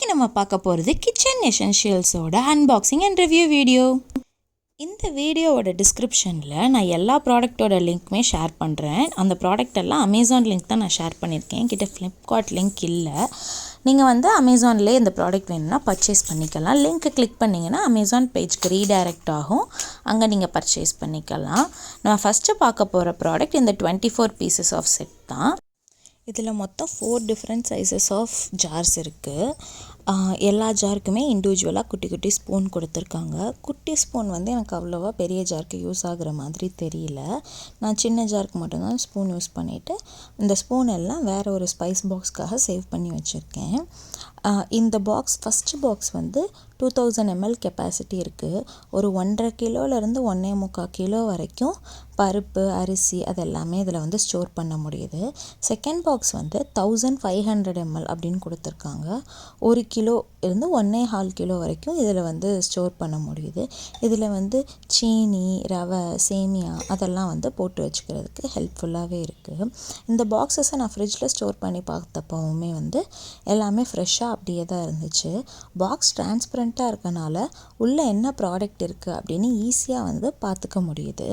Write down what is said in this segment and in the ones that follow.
இன்னைக்கு நம்ம பார்க்க போகிறது கிச்சன் எசென்ஷியல்ஸோட அன்பாக்சிங் அண்ட் ரிவ்யூ வீடியோ. இந்த வீடியோவோட டிஸ்கிரிப்ஷனில் நான் எல்லா ப்ராடக்ட்டோட லிங்க்குமே ஷேர் பண்ணுறேன். அந்த ப்ராடக்ட் எல்லாம் அமேசான் லிங்க் தான் நான் ஷேர் பண்ணியிருக்கேன். என்கிட்ட ஃப்ளிப்கார்ட் லிங்க் இல்லை. நீங்கள் அமேசான்லேயே இந்த ப்ராடக்ட் வேணும்னா பர்ச்சேஸ் பண்ணிக்கலாம். லிங்க்கு கிளிக் பண்ணிங்கன்னா அமேசான் பேஜ்க்கு ரீடைரக்ட் ஆகும். அங்கே நீங்கள் பர்ச்சேஸ் பண்ணிக்கலாம். நம்ம ஃபஸ்ட்டு பார்க்க போகிற ப்ராடக்ட் இந்த 24 பீசஸ் ஆஃப் செட் தான். இதில் மொத்தம் 4 டிஃப்ரெண்ட் சைஸஸ் ஆஃப் ஜார்ஸ் இருக்குது. எல்லா ஜாருக்குமே இண்டிவிஜுவலாக குட்டி குட்டி ஸ்பூன் கொடுத்துருக்காங்க. குட்டி ஸ்பூன் எனக்கு அவ்வளோவா பெரிய ஜாருக்கு யூஸ் ஆகுற மாதிரி தெரியல. நான் சின்ன ஜாருக்கு மட்டும்தான் ஸ்பூன் யூஸ் பண்ணிவிட்டு இந்த ஸ்பூன் எல்லாம் வேறு ஒரு ஸ்பைஸ் பாக்ஸ்க்காக சேவ் பண்ணி வச்சுருக்கேன். இந்த box first box 2000 ml capacity இருக்குது. ஒரு 1.5 கிலோலேருந்து 1.25 கிலோ வரைக்கும் பருப்பு அரிசி அதெல்லாமே இதில் ஸ்டோர் பண்ண முடியுது. செகண்ட் பாக்ஸ் 1500 ml அப்படின்னு கொடுத்துருக்காங்க. 1 கிலோ இருந்து 1.25 கிலோ வரைக்கும் இதில் ஸ்டோர் பண்ண முடியுது. இதில் சீனி ரவை சேமியா அதெல்லாம் போட்டு வச்சுக்கிறதுக்கு ஹெல்ப்ஃபுல்லாகவே இருக்குது. இந்த பாக்ஸஸை நான் ஃப்ரிட்ஜில் ஸ்டோர் பண்ணி பார்த்தப்போவுமே எல்லாமே ஃப்ரெஷ்ஷாக அப்படியே தான் இருந்துச்சு. பாக்ஸ் டிரான்ஸ்பரண்ட்டாக இருக்கனால உள்ளே என்ன ப்ராடக்ட் இருக்குது அப்படின்னு ஈஸியாக பார்த்துக்க முடியுது.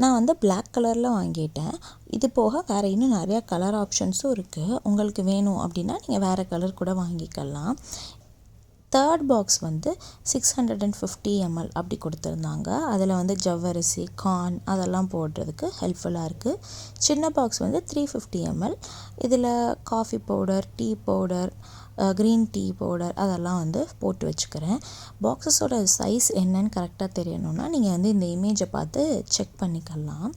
நான் பிளாக் கலரில் வாங்கிட்டேன். இது போக வேறு இன்னும் நிறையா கலர் ஆப்ஷன்ஸும் இருக்குது. உங்களுக்கு வேணும் அப்படின்னா நீங்கள் வேறு கலர் கூட வாங்கிக்கலாம். தேர்ட் பாக்ஸ் 650 ml அப்படி கொடுத்துருந்தாங்க. அதில் ஜவ்வரிசி கார்ன் அதெல்லாம் போடுறதுக்கு ஹெல்ப்ஃபுல்லாக இருக்குது. சின்ன பாக்ஸ் 350 ml. இதில் coffee powder tea powder green tea powder அதெல்லாம் போட்டு வச்சுக்கிறேன். பாக்ஸஸோட சைஸ் என்னன்னு கரெக்டாக தெரியணும்னா நீங்கள் இந்த இமேஜை பார்த்து செக் பண்ணிக்கலாம்.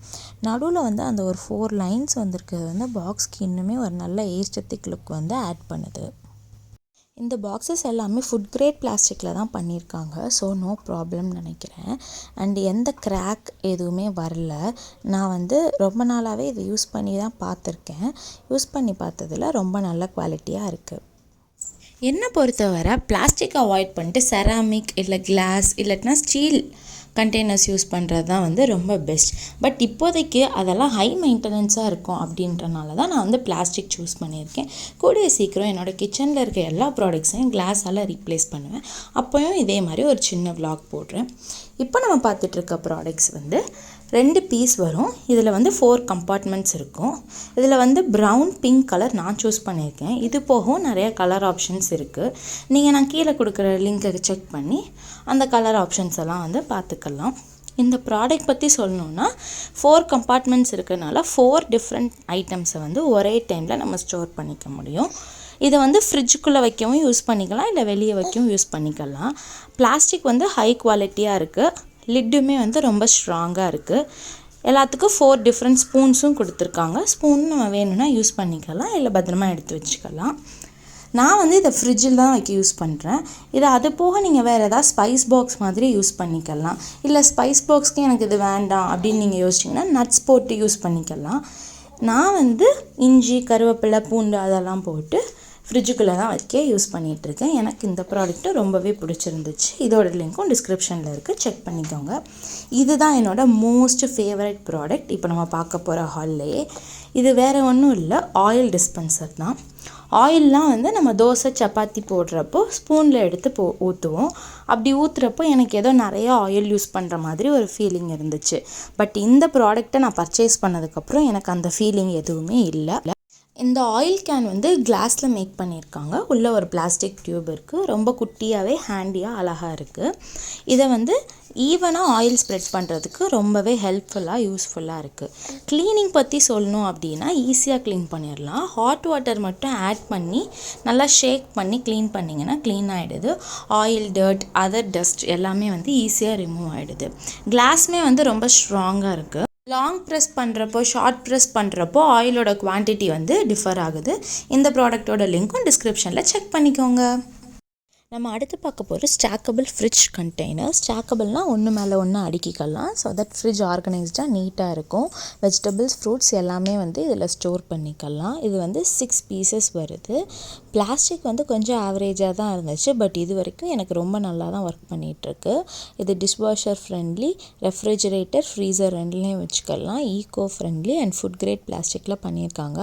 நடுவில் அந்த ஒரு 4 லைன்ஸ் வந்திருக்கிறது பாக்ஸ்க்கு இன்னுமே ஒரு நல்ல ஏஸ்தெட்டிக் லுக் ஆட் பண்ணுது. இந்த பாக்ஸஸ் எல்லாமே ஃபுட் கிரேட் பிளாஸ்டிக்கில் தான் பண்ணியிருக்காங்க. ஸோ நோ ப்ராப்ளம் நினைக்கிறேன். அண்ட் எந்த கிராக் எதுவுமே வரல. நான் ரொம்ப நாளாகவே இதை யூஸ் பண்ணி தான் பார்த்துருக்கேன். யூஸ் பண்ணி பார்த்ததில் ரொம்ப நல்ல குவாலிட்டியாக இருக்குது. என்னை பொறுத்தவரை பிளாஸ்டிக் அவாய்ட் பண்ணிட்டு செராமிக் இல்லை கிளாஸ் இல்லாட்டினா ஸ்டீல் கண்டெய்னர்ஸ் யூஸ் பண்ணுறது தான் ரொம்ப பெஸ்ட். பட் இப்போதைக்கு அதெல்லாம் ஹை மெயின்டெனன்ஸாக இருக்கும் அப்படின்றனால தான் நான் பிளாஸ்டிக் சூஸ் பண்ணியிருக்கேன். கூடிய சீக்கிரம் என்னோடய கிச்சனில் இருக்க எல்லா ப்ராடக்ட்ஸையும் கிளாஸால் ரீப்ளேஸ் பண்ணுவேன். அப்போயும் இதே மாதிரி ஒரு சின்ன விளாக் போடுறேன். இப்போ நம்ம பார்த்துட்ருக்க ப்ராடக்ட்ஸ் 2 பீஸ் வரும். இதில் 4 கம்பார்ட்மெண்ட்ஸ் இருக்கும். இதில் ப்ரௌன் பிங்க் கலர் நான் சூஸ் பண்ணியிருக்கேன். இது போகவும் நிறைய கலர் ஆப்ஷன்ஸ் இருக்குது. நீங்கள் நான் கீழே கொடுக்குற லிங்கை செக் பண்ணி அந்த கலர் ஆப்ஷன்ஸ் எல்லாம் பார்த்துக்கலாம். இந்த ப்ராடக்ட் பற்றி சொல்லணுன்னா 4 கம்பார்ட்மெண்ட்ஸ் இருக்கிறதுனால 4 டிஃப்ரெண்ட் ஐட்டம்ஸை ஒரே டைமில் நம்ம ஸ்டோர் பண்ணிக்க முடியும். இதை ஃப்ரிட்ஜுக்குள்ளே வைக்கவும் யூஸ் பண்ணிக்கலாம், இல்லை வெளியே வைக்கவும் யூஸ் பண்ணிக்கலாம். பிளாஸ்டிக் ஹை குவாலிட்டியாக இருக்குது. லிட்டுமே ரொம்ப ஸ்ட்ராங்காக இருக்குது. எல்லாத்துக்கும் 4 டிஃப்ரெண்ட் ஸ்பூன்ஸும் கொடுத்துருக்காங்க. ஸ்பூன் நம்ம வேணும்னா யூஸ் பண்ணிக்கலாம், இல்லை பத்திரமா எடுத்து வச்சுக்கலாம். நான் இதை ஃப்ரிட்ஜில் தான் வைக்க யூஸ் பண்ணுறேன். இது அது போக நீங்கள் வேறு ஏதாவது ஸ்பைஸ் பாக்ஸ் மாதிரி யூஸ் பண்ணிக்கலாம். இல்லை ஸ்பைஸ் பாக்ஸ்க்கு எனக்கு இது வேண்டாம் அப்படின்னு நீங்கள் யோசிச்சிங்கன்னா நட்ஸ் போட்டு யூஸ் பண்ணிக்கலாம். நான் இஞ்சி கருவேப்பிலை பூண்டு அதெல்லாம் போட்டு ஃப்ரிட்ஜுக்குள்ளே தான் வைக்க யூஸ் பண்ணிகிட்ருக்கேன். எனக்கு இந்த ப்ராடக்ட்டு ரொம்பவே பிடிச்சிருந்துச்சு. இதோட லிங்க்கும் டிஸ்கிரிப்ஷனில் இருக்குது, செக் பண்ணிக்கோங்க. இதுதான் என்னோடய மோஸ்ட் ஃபேவரட் ப்ராடக்ட். இப்போ நம்ம பார்க்க போகிற ஹால்லையே இது வேறு ஒன்றும் இல்லை, ஆயில் டிஸ்பென்சர் தான். ஆயிலெலாம் நம்ம தோசை சப்பாத்தி போடுறப்போ ஸ்பூனில் எடுத்து ஊற்றுவோம். அப்படி ஊற்றுறப்போ எனக்கு ஏதோ நிறைய ஆயில் யூஸ் பண்ணுற மாதிரி ஒரு ஃபீலிங் இருந்துச்சு. பட் இந்த ப்ராடக்டை நான் பர்ச்சேஸ் பண்ணதுக்கப்புறம் எனக்கு அந்த ஃபீலிங் எதுவுமே இல்லை. இந்த ஆயில் கேன் கிளாஸில் மேக் பண்ணியிருக்காங்க. உள்ளே ஒரு பிளாஸ்டிக் டியூப் இருக்குது. ரொம்ப குட்டியாகவே ஹேண்டியாக அழகாக இருக்குது. இதை ஈவனாக ஆயில் ஸ்ப்ரெட் பண்ணுறதுக்கு ரொம்பவே ஹெல்ப்ஃபுல்லாக யூஸ்ஃபுல்லாக இருக்குது. க்ளீனிங் பற்றி சொல்லணும் அப்படின்னா ஈஸியாக க்ளீன் பண்ணிடலாம். ஹாட் வாட்டர் மட்டும் ஆட் பண்ணி நல்லா ஷேக் பண்ணி க்ளீன் பண்ணிங்கன்னா க்ளீன் ஆகிடுது. ஆயில் டர்ட் அதர் டஸ்ட் எல்லாமே ஈஸியாக ரிமூவ் ஆகிடுது. கிளாஸுமே ரொம்ப ஸ்ட்ராங்காக இருக்குது. லாங் ப்ரெஸ் பண்ணுறப்போ ஷார்ட் ப்ரெஸ் பண்ணுறப்போ ஆயிலோட குவான்டிட்டி டிஃபர் ஆகுது. இந்த ப்ராடக்டோட லிங்க்கும் டிஸ்கிரிப்ஷனில் செக் பண்ணிக்கோங்க. நம்ம அடுத்து பார்க்க போகிற ஸ்டாக்கபிள் ஃப்ரிட்ஜ் கண்டெய்னர். ஸ்டாக்கபிள்னால் ஒன்று மேலே ஒன்று அடுக்கிக்கலாம். ஸோ தட் ஃப்ரிட்ஜ் ஆர்கனைஸ்டாக நீட்டாக இருக்கும். வெஜிடபிள்ஸ், ஃப்ரூட்ஸ் எல்லாமே இதில் ஸ்டோர் பண்ணிக்கலாம். இது 6 பீசஸ் வருது. பிளாஸ்டிக் கொஞ்சம் ஆவரேஜாக தான் இருந்துச்சு. பட் இது வரைக்கும் எனக்கு ரொம்ப நல்லா தான் ஒர்க் பண்ணிகிட்ருக்கு. இது டிஷ்வாஷர் ஃப்ரெண்ட்லி, ரெஃப்ரிஜரேட்டர், ஃப்ரீசர் ரெண்டுலேயும் வச்சுக்கலாம். Eco friendly and food grade பிளாஸ்டிக்கில் பண்ணியிருக்காங்க.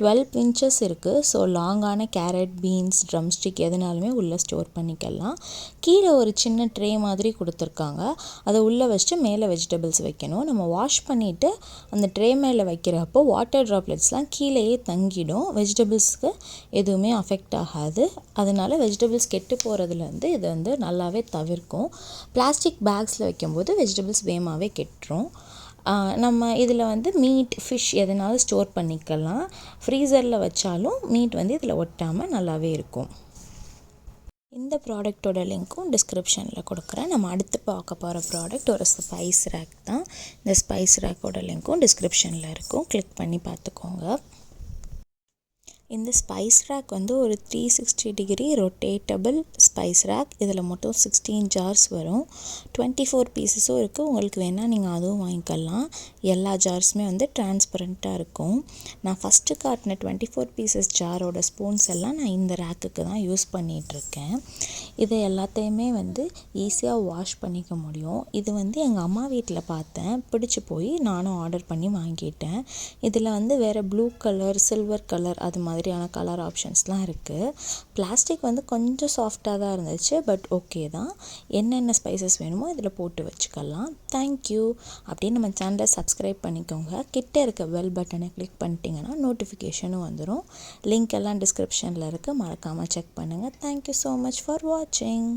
12 இன்ச்சஸ் இருக்குது. ஸோ லாங்கான கேரட், பீன்ஸ், ட்ரம்ஸ்டிக் எதுனாலுமே உள்ளே ஸ்டோர் பண்ணிக்கலாம். கீழே ஒரு சின்ன ட்ரே மாதிரி கொடுத்துருக்காங்க. அதை உள்ளே வச்சுட்டு மேலே வெஜிடபிள்ஸ் வைக்கணும். நம்ம வாஷ் பண்ணிவிட்டு அந்த ட்ரே மேலே வைக்கிறப்போ வாட்டர் ட்ராப்லெட்ஸ்லாம் கீழேயே தங்கிடும். வெஜிடபிள்ஸ்க்கு எதுவுமே அஃபெக்ட் ஆகாது. அதனால் வெஜிடபிள்ஸ் கெட்டு போகிறதுலேருந்து இது நல்லாவே தவிர்க்கும். பிளாஸ்டிக் பேக்ஸில் வைக்கும்போது வெஜிடபிள்ஸ் வேகமாகவே கெட்டுரும். நம்ம இதில் மீட், ஃபிஷ் எதனாலும் ஸ்டோர் பண்ணிக்கலாம். ஃப்ரீசரில் வச்சாலும் மீட் இதில் ஒட்டாமல் நல்லாவே இருக்கும். இந்த ப்ராடக்டோட லிங்க்கும் டிஸ்கிரிப்ஷனில் கொடுக்குறேன். நம்ம அடுத்து பார்க்க போகிற ப்ராடக்ட் ஒரு ஸ்பைஸ் ரேக் தான். இந்த ஸ்பைஸ் ரேக்கோட லிங்க்கும் டிஸ்கிரிப்ஷனில் இருக்கும். கிளிக் பண்ணி பார்த்துக்கோங்க. இந்த ஸ்பைஸ் ரேக் ஒரு 360 டிகிரி ரொட்டேட்டபிள் ஸ்பைஸ் ரேக். இதில் மொத்தம் 16 ஜார்ஸ் வரும். 24 பீசஸும் இருக்குது. உங்களுக்கு வேணால் நீங்கள் அதுவும் வாங்கிக்கலாம். எல்லா ஜார்ஸுமே டிரான்ஸ்பரண்ட்டாக இருக்கும். நான் ஃபஸ்ட்டு காட்டின 24 பீசஸ் ஜாரோட ஸ்பூன்ஸ் எல்லாம் நான் இந்த ரேக்குக்கு தான் யூஸ் பண்ணிகிட்ருக்கேன். இதை எல்லாத்தையுமே ஈஸியாக வாஷ் பண்ணிக்க முடியும். இது எங்கள் அம்மா வீட்டில் பார்த்தேன், பிடிச்சி போய் நானும் ஆர்டர் பண்ணி வாங்கிட்டேன். இதில் வேறு ப்ளூ கலர், சில்வர் கலர் அது மாதிரியான கலர் ஆப்ஷன்ஸ்லாம் இருக்குது. பிளாஸ்டிக் கொஞ்சம் சாஃப்டாக தான் இருந்துச்சு. பட் ஓகே தான். என்னென்ன ஸ்பைசஸ் வேணுமோ இதில் போட்டு வச்சுக்கலாம். தேங்க்யூ. அப்படியே நம்ம சேனலை சப்ஸ்கிரைப் பண்ணிக்கோங்க. கிட்ட இருக்க பெல் பட்டனை கிளிக் பண்ணிட்டீங்கன்னா நோட்டிஃபிகேஷனும் வந்துடும். லிங்க் எல்லாம் டிஸ்கிரிப்ஷனில் இருக்குது. மறக்காமல் செக் பண்ணுங்கள். தேங்க்யூ ஸோ மச் ஃபார் வாட்சிங்.